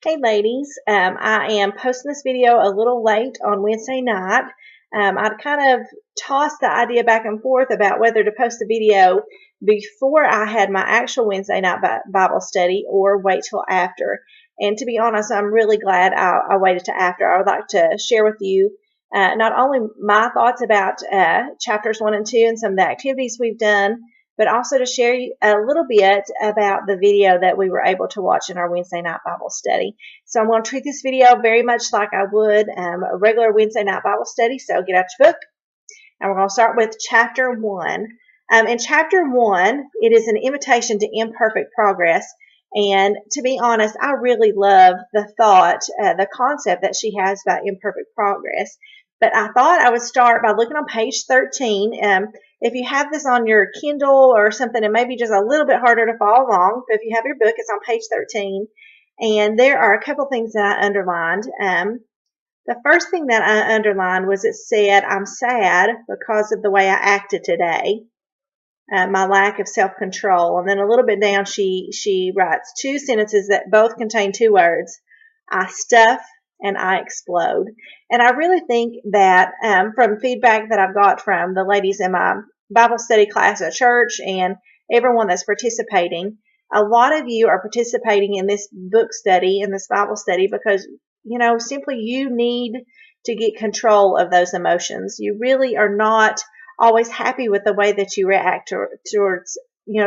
Hey ladies, I am posting this video a little late on Wednesday night. I'd kind of tossed the idea back and forth about whether to post the video before I had my actual Wednesday night Bible study or wait till after. And to be honest, I'm really glad I waited till after. I would like to share with you not only my thoughts about chapters 1 and 2 and some of the activities we've done, but also to share a little bit about the video that we were able to watch in our Wednesday night Bible study. So I'm going to treat this video very much like I would a regular Wednesday night Bible study. So get out your book, and we're going to start with chapter 1. In chapter 1, it is an invitation to imperfect progress. And to be honest, I really love the thought, the concept that she has about imperfect progress. But I thought I would start by looking on page 13. If you have this on your Kindle or something, it may be just a little bit harder to follow along. But if you have your book, it's on page 13. And there are a couple things that I underlined. The first thing that I underlined was it said, I'm sad because of the way I acted today. My lack of self-control. And then a little bit down, she writes two sentences that both contain two words. I stuff and I explode. And I really think that from feedback that I've got from the ladies in my Bible study class at church and everyone that's participating, a lot of you are participating in this book study, in this Bible study, because, simply you need to get control of those emotions. You really are not always happy with the way that you react towards,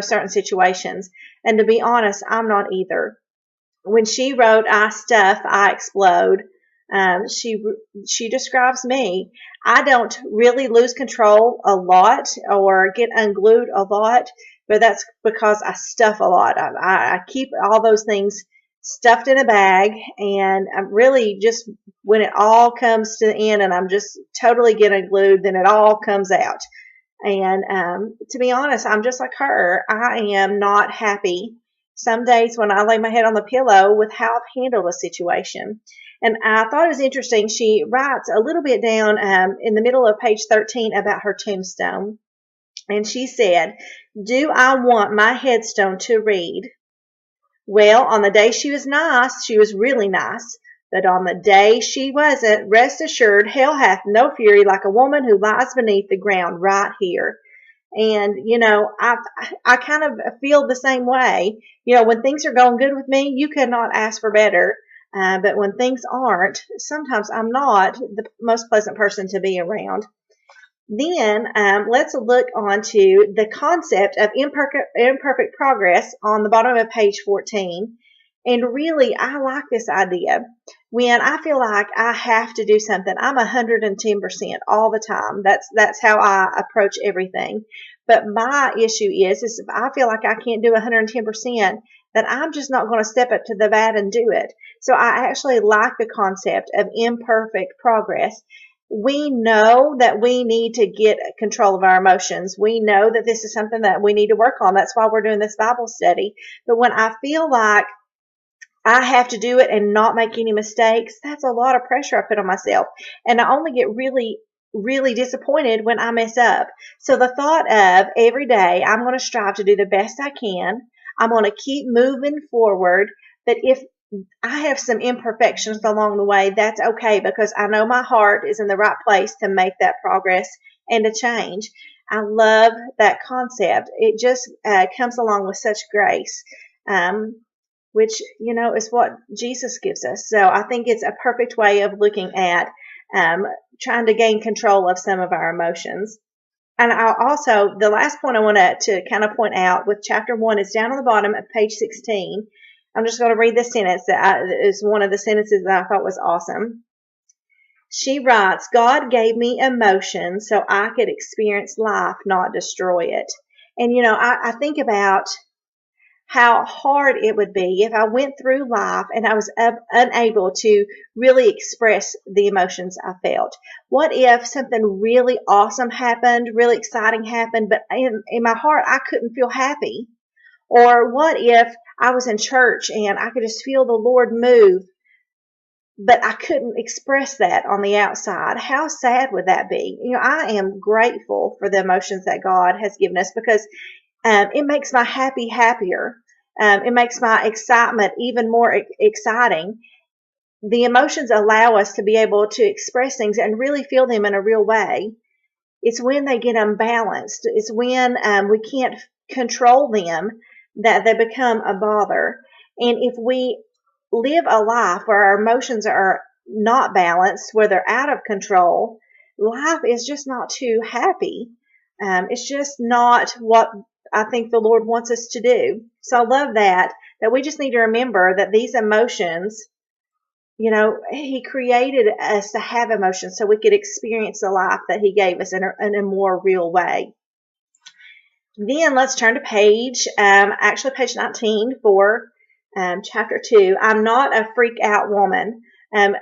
certain situations. And to be honest, I'm not either. When she wrote, I stuff, I explode, she describes me. I don't really lose control a lot or get unglued a lot, but that's because I stuff a lot. I keep all those things stuffed in a bag, and I'm really just, when it all comes to the end and I'm just totally getting glued, then it all comes out. And to be honest, I'm just like her. I am not happy some days when I lay my head on the pillow with how I've handled a situation. And I thought it was interesting. She writes a little bit down in the middle of page 13 about her tombstone. And she said, do I want my headstone to read, well, on the day she was nice, she was really nice. But on the day she wasn't, rest assured, hell hath no fury like a woman who lies beneath the ground right here. And, I kind of feel the same way. When things are going good with me, you cannot ask for better. But when things aren't, sometimes I'm not the most pleasant person to be around. Then let's look on to the concept of imperfect progress on the bottom of page 14. And really, I like this idea. When I feel like I have to do something, I'm 110% all the time. That's how I approach everything. But my issue is if I feel like I can't do 110%, then I'm just not going to step up to the bat and do it. So I actually like the concept of imperfect progress. We know that we need to get control of our emotions. We know that this is something that we need to work on. That's why we're doing this Bible study. But when I feel like I have to do it and not make any mistakes, that's a lot of pressure I put on myself. And I only get really, really disappointed when I mess up. So the thought of every day, I'm going to strive to do the best I can. I'm going to keep moving forward. But if I have some imperfections along the way, that's okay, because I know my heart is in the right place to make that progress and to change. I love that concept. It just comes along with such grace. Which, is what Jesus gives us. So I think it's a perfect way of looking at trying to gain control of some of our emotions. And the last point I want to kind of point out with chapter 1 is down on the bottom of page 16. I'm just going to read this sentence that is one of the sentences that I thought was awesome. She writes, God gave me emotion so I could experience life, not destroy it. And, I think about how hard it would be if I went through life and I was unable to really express the emotions I felt. What if something really awesome happened, really exciting happened, but in my heart I couldn't feel happy? Or what if I was in church and I could just feel the Lord move, but I couldn't express that on the outside? How sad would that be? I am grateful for the emotions that God has given us, because it makes my happy happier. It makes my excitement even more exciting. The emotions allow us to be able to express things and really feel them in a real way. It's when they get unbalanced. It's when we can't control them that they become a bother. And if we live a life where our emotions are not balanced, where they're out of control, life is just not too happy. It's just not what I think the Lord wants us to do. So I love that we just need to remember that these emotions, He created us to have emotions so we could experience the life that He gave us in a more real way. Then let's turn to page 19 for chapter 2. I'm not a freak out woman. And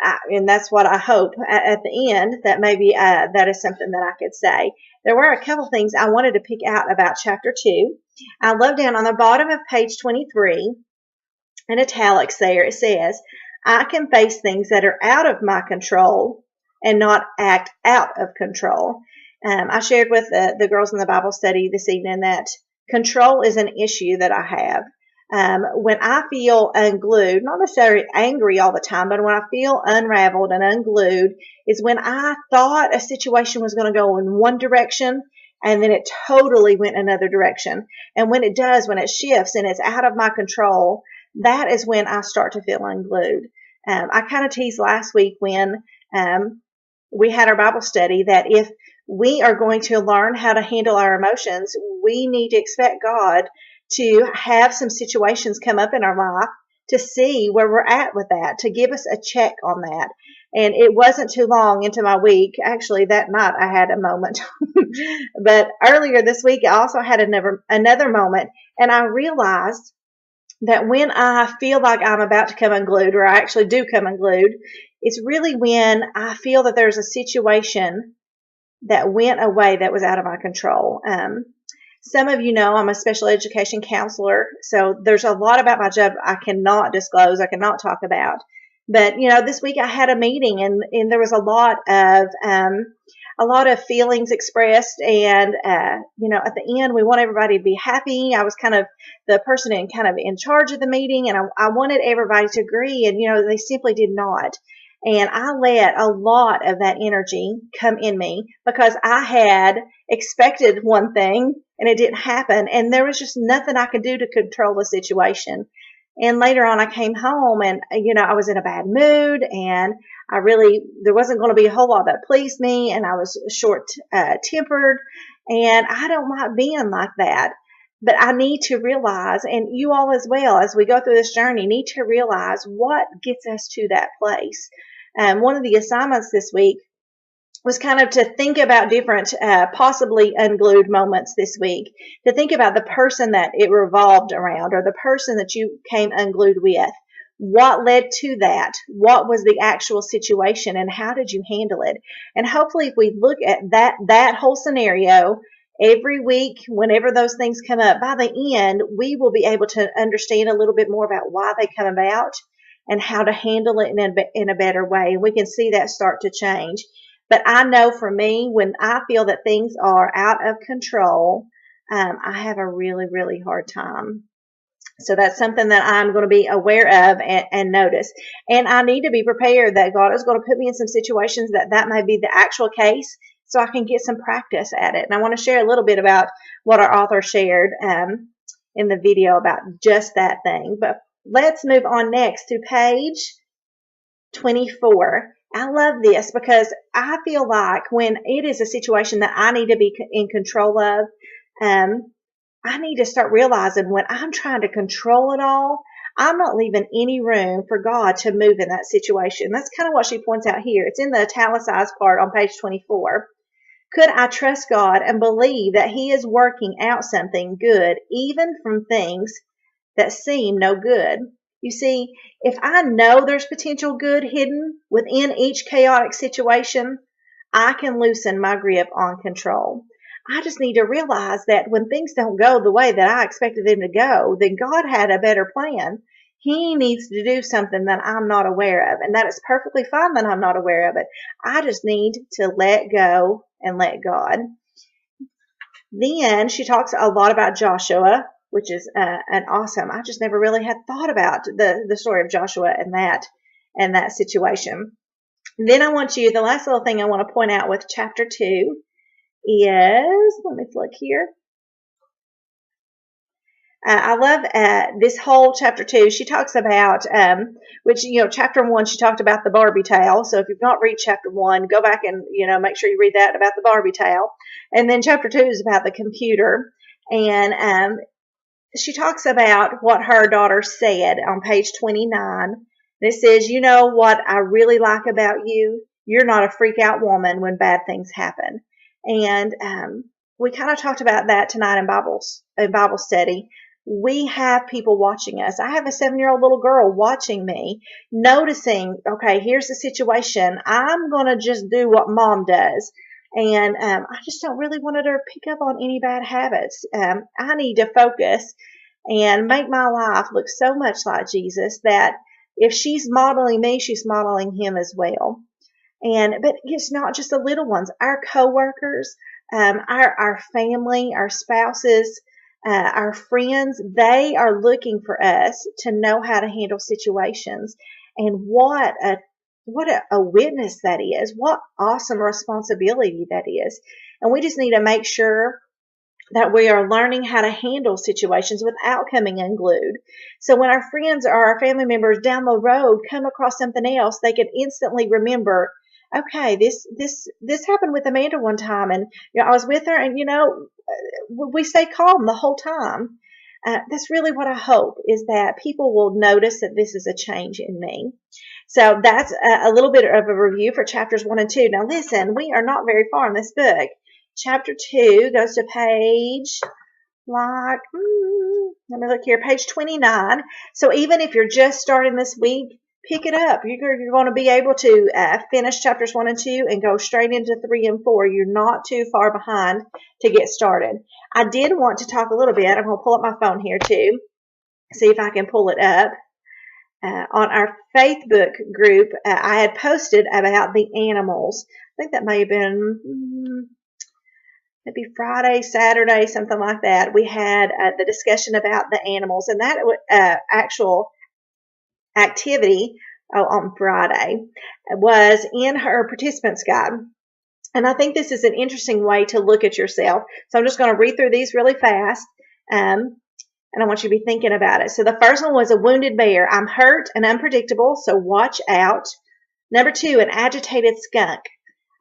that's what I hope at the end, that maybe that is something that I could say. There were a couple things I wanted to pick out about chapter 2. I love down on the bottom of page 23, in italics there, it says, I can face things that are out of my control and not act out of control. I shared with the girls in the Bible study this evening that control is an issue that I have. When I feel unglued, not necessarily angry all the time, but when I feel unraveled and unglued is when I thought a situation was going to go in one direction and then it totally went another direction. And when it does, when it shifts and it's out of my control, that is when I start to feel unglued. I kind of teased last week when we had our Bible study that if we are going to learn how to handle our emotions, we need to expect God to have some situations come up in our life to see where we're at with that, to give us a check on that. And it wasn't too long into my week. Actually, that night I had a moment. But earlier this week, I also had another moment. And I realized that when I feel like I'm about to come unglued, or I actually do come unglued, it's really when I feel that there's a situation that went away that was out of my control. Some of you know I'm a special education counselor, so there's a lot about my job I cannot disclose, I cannot talk about. But, this week I had a meeting and there was a lot of feelings expressed, and, at the end we want everybody to be happy. I was kind of the person in charge of the meeting, and I wanted everybody to agree, and, they simply did not. And I let a lot of that energy come in me because I had expected one thing and it didn't happen. And there was just nothing I could do to control the situation. And later on, I came home and, I was in a bad mood and there wasn't going to be a whole lot that pleased me. And I was short-tempered, and I don't like being like that. But I need to realize, and you all as well, as we go through this journey, need to realize what gets us to that place. One of the assignments this week was kind of to think about different, possibly unglued moments this week, to think about the person that it revolved around, or the person that you came unglued with. What led to that? What was the actual situation, and how did you handle it? And hopefully if we look at that whole scenario every week, whenever those things come up, by the end, we will be able to understand a little bit more about why they come about and how to handle it in a better way. And we can see that start to change. But I know for me, when I feel that things are out of control, I have a really, really hard time. So that's something that I'm going to be aware of and notice. And I need to be prepared that God is going to put me in some situations that may be the actual case, so I can get some practice at it. And I want to share a little bit about what our author shared in the video about just that thing. But let's move on next to page 24. I love this because I feel like when it is a situation that I need to be in control of, I need to start realizing when I'm trying to control it all, I'm not leaving any room for God to move in that situation. That's kind of what she points out here. It's in the italicized part on page 24. Could I trust God and believe that He is working out something good, even from things that seem no good? You see, if I know there's potential good hidden within each chaotic situation, I can loosen my grip on control. I just need to realize that when things don't go the way that I expected them to go, then God had a better plan. He needs to do something that I'm not aware of, and that is perfectly fine that I'm not aware of it. I just need to let go and let God. Then she talks a lot about Joshua. which is an awesome. I just never really had thought about the story of Joshua and that situation. Then I want you, the last little thing I want to point out with chapter 2 is, let me look here. I love this whole chapter 2. She talks about, which, chapter 1, she talked about the Barbie tale. So if you've not read chapter 1, go back and, make sure you read that about the Barbie tale. And then chapter 2 is about the computer. And she talks about what her daughter said on page 29. And it says, you know what I really like about you? You're not a freak out woman when bad things happen. And we kind of talked about that tonight in Bible study. We have people watching us. I have a 7-year-old little girl watching me, noticing, okay, here's the situation. I'm going to just do what mom does. And I just don't really want her to pick up on any bad habits. I need to focus and make my life look so much like Jesus that if she's modeling me, she's modeling him as well. But it's not just the little ones. Our coworkers, our family, our spouses, our friends, they are looking for us to know how to handle situations. And what a witness that is. What awesome responsibility that is. And we just need to make sure that we are learning how to handle situations without coming unglued. So when our friends or our family members down the road come across something else, they can instantly remember, okay, this happened with Amanda one time, and I was with her, and we stay calm the whole time. That's really what I hope, is that people will notice that this is a change in me. So that's a little bit of a review for chapters 1 and 2. Now listen, we are not very far in this book. Chapter 2 goes to page, let me look here, page 29. So even if you're just starting this week, pick it up. You're going to be able to finish chapters 1 and 2 and go straight into 3 and 4. You're not too far behind to get started. I did want to talk a little bit. I'm going to pull up my phone here too, see if I can pull it up. On our Facebook group, I had posted about the animals. I think that may have been maybe Friday, Saturday, something like that. We had the discussion about the animals, and that actual activity on Friday was in her participants guide. And I think this is an interesting way to look at yourself. So I'm just going to read through these really fast. And I want you to be thinking about it. So the first one was a wounded bear. I'm hurt and unpredictable, so watch out. Number 2, an agitated skunk.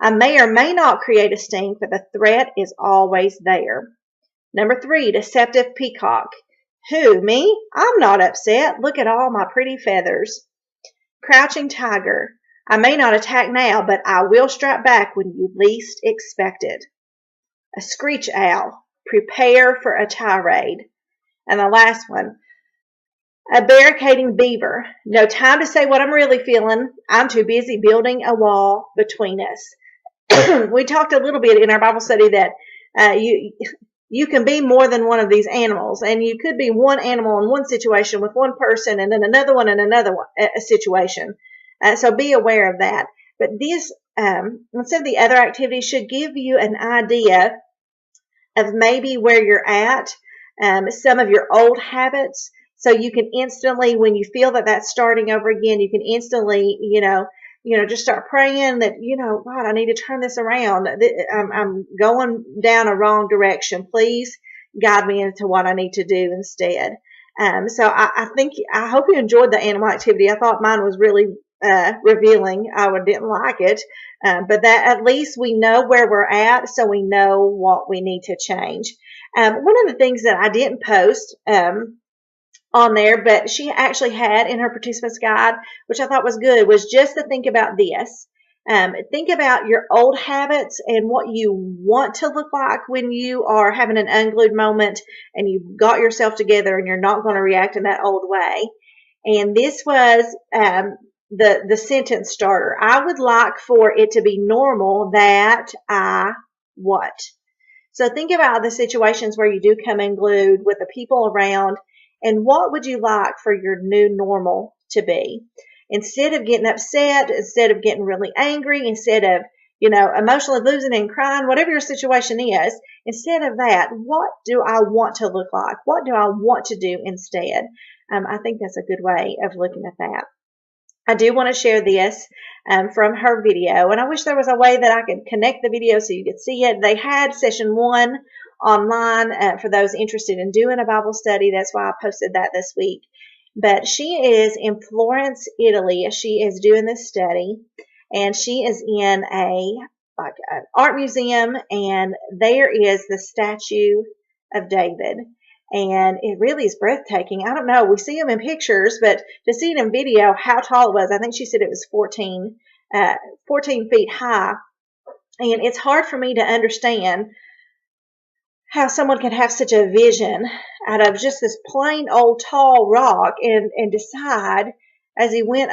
I may or may not create a sting, but the threat is always there. Number 3, deceptive peacock. Who, me? I'm not upset. Look at all my pretty feathers. Crouching tiger. I may not attack now, but I will strike back when you least expect it. A screech owl. Prepare for a tirade. And the last one, a barricading beaver. No time to say what I'm really feeling. I'm too busy building a wall between us. We talked a little bit in our Bible study that you can be more than one of these animals, and you could be one animal in one situation with one person, and then another one in another situation. So be aware of that. But this, instead of the other activities, should give you an idea of maybe where you're at. Some of your old habits, so you can instantly, when you feel that that's starting over again, you can instantly, just start praying that, God, I need to turn this around. I'm going down a wrong direction. Please guide me into what I need to do instead. So I hope you enjoyed the animal activity. I thought mine was really revealing. I didn't like it, but that at least we know where we're at, so we know what we need to change. One of the things that I didn't post on there, but she actually had in her participants guide, which I thought was good, was just to think about this. Think about your old habits and what you want to look like when you are having an unglued moment and you've got yourself together and you're not going to react in that old way. And this was the sentence starter. I would like for it to be normal that I what? So think about the situations where you do come unglued with the people around, and what would you like for your new normal to be? Instead of getting upset, instead of getting really angry, instead of, emotionally losing and crying, whatever your situation is. Instead of that, what do I want to look like? What do I want to do instead? I think that's a good way of looking at that. I do want to share this from her video, and I wish there was a way that I could connect the video so you could see it. They had session 1 online for those interested in doing a Bible study. That's why I posted that this week. But she is in Florence, Italy. She is doing this study, and she is in an art museum, and there is the statue of David. And it really is breathtaking. I don't know. We see them in pictures, but to see it in video, how tall it was, I think she said it was 14 feet high. And it's hard for me to understand how someone can have such a vision out of just this plain old tall rock and decide as he went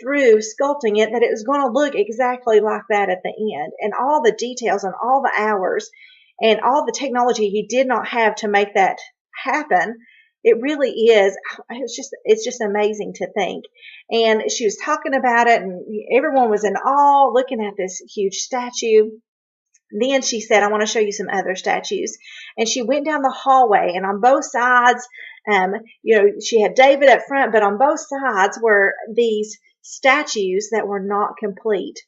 through sculpting it that it was going to look exactly like that at the end, and all the details and all the hours and all the technology he did not have to make that happen. It really is. It's just amazing to think. And she was talking about it, and everyone was in awe looking at this huge statue. Then she said, I want to show you some other statues. And she went down the hallway, and on both sides, she had David up front, but on both sides were these statues that were not complete.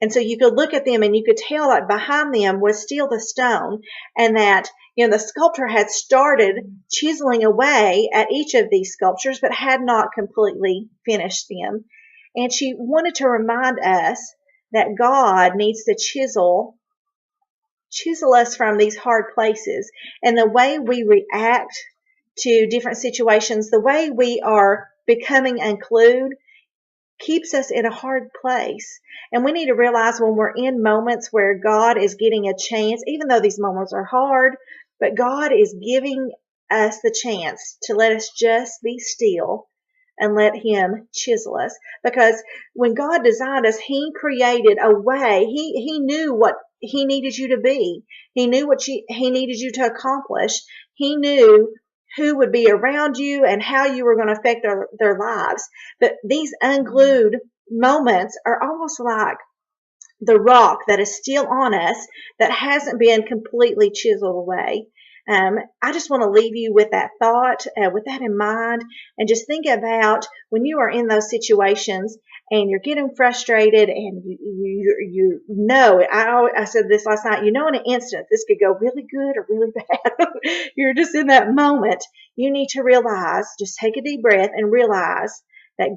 And so you could look at them and you could tell that behind them was still the stone, and that, the sculptor had started chiseling away at each of these sculptures, but had not completely finished them. And she wanted to remind us that God needs to chisel us from these hard places. And the way we react to different situations, the way we are becoming unglued, keeps us in a hard place. And we need to realize when we're in moments where God is getting a chance, even though these moments are hard, but God is giving us the chance to let us just be still and let him chisel us. Because when God designed us, he created a way. He knew what he needed you to be. He knew what he needed you to accomplish. He knew who would be around you and how you were going to affect their lives. But these unglued moments are almost like the rock that is still on us that hasn't been completely chiseled away. I just want to leave you with that thought, with that in mind, and just think about when you are in those situations and you're getting frustrated and you know, I said this last night, in an instant, this could go really good or really bad. You're just in that moment. You need to realize, just take a deep breath and realize that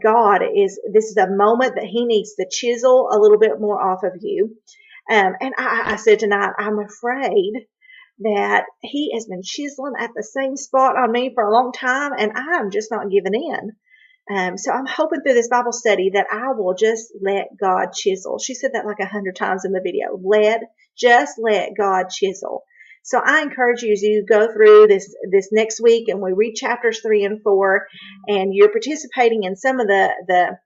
this is a moment that he needs to chisel a little bit more off of you. And I said tonight, I'm afraid that he has been chiseling at the same spot on me for a long time, and I'm just not giving in. So I'm hoping through this Bible study that I will just let God chisel. She said that like 100 times in the video. Just let God chisel. So I encourage you as you go through this next week and we read chapters 3 and 4, and you're participating in some of the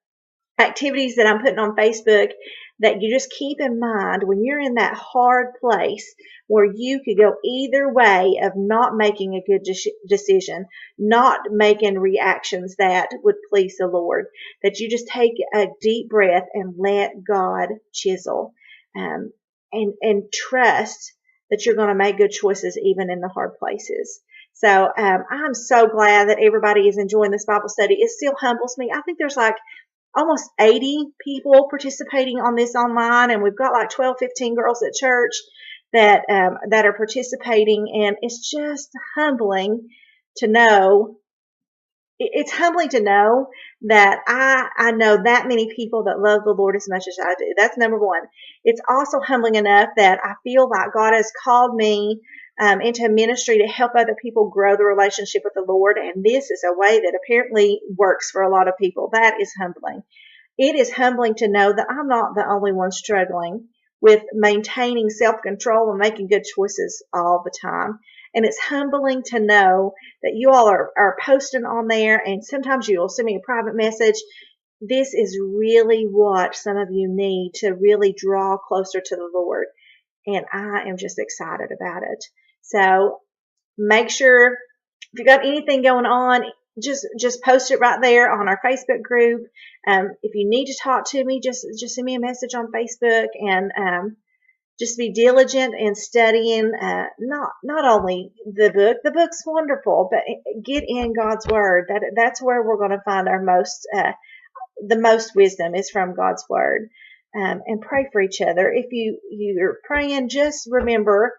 activities that I'm putting on Facebook, that you just keep in mind when you're in that hard place where you could go either way of not making a good decision, not making reactions that would please the Lord, that you just take a deep breath and let God chisel, and trust that you're going to make good choices even in the hard places. So I'm so glad that everybody is enjoying this Bible study. It still humbles me. I think there's like almost 80 people participating on this online, and we've got like 12, 15 girls at church that are participating, and it's just humbling to know. It's humbling to know that I know that many people that love the Lord as much as I do. That's number one. It's also humbling enough that I feel like God has called me into ministry to help other people grow the relationship with the Lord. And this is a way that apparently works for a lot of people. That is humbling. It is humbling to know that I'm not the only one struggling with maintaining self-control and making good choices all the time. And it's humbling to know that you all are posting on there, and sometimes you'll send me a private message. This is really what some of you need to really draw closer to the Lord. And I am just excited about it. So make sure, if you got anything going on, just post it right there on our Facebook group. If you need to talk to me, just send me a message on Facebook, and just be diligent in studying. Not only the book. The book's wonderful, but get in God's Word. That's where we're going to find our the most wisdom is from God's Word. And pray for each other. If you're praying, just remember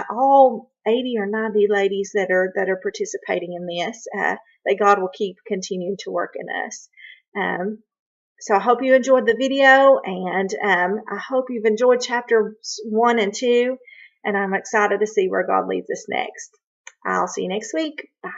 all 80 or 90 ladies that are participating in this, that God will keep continuing to work in us. So I hope you enjoyed the video, and I hope you've enjoyed chapters 1 and 2, and I'm excited to see where God leads us next. I'll see you next week. Bye.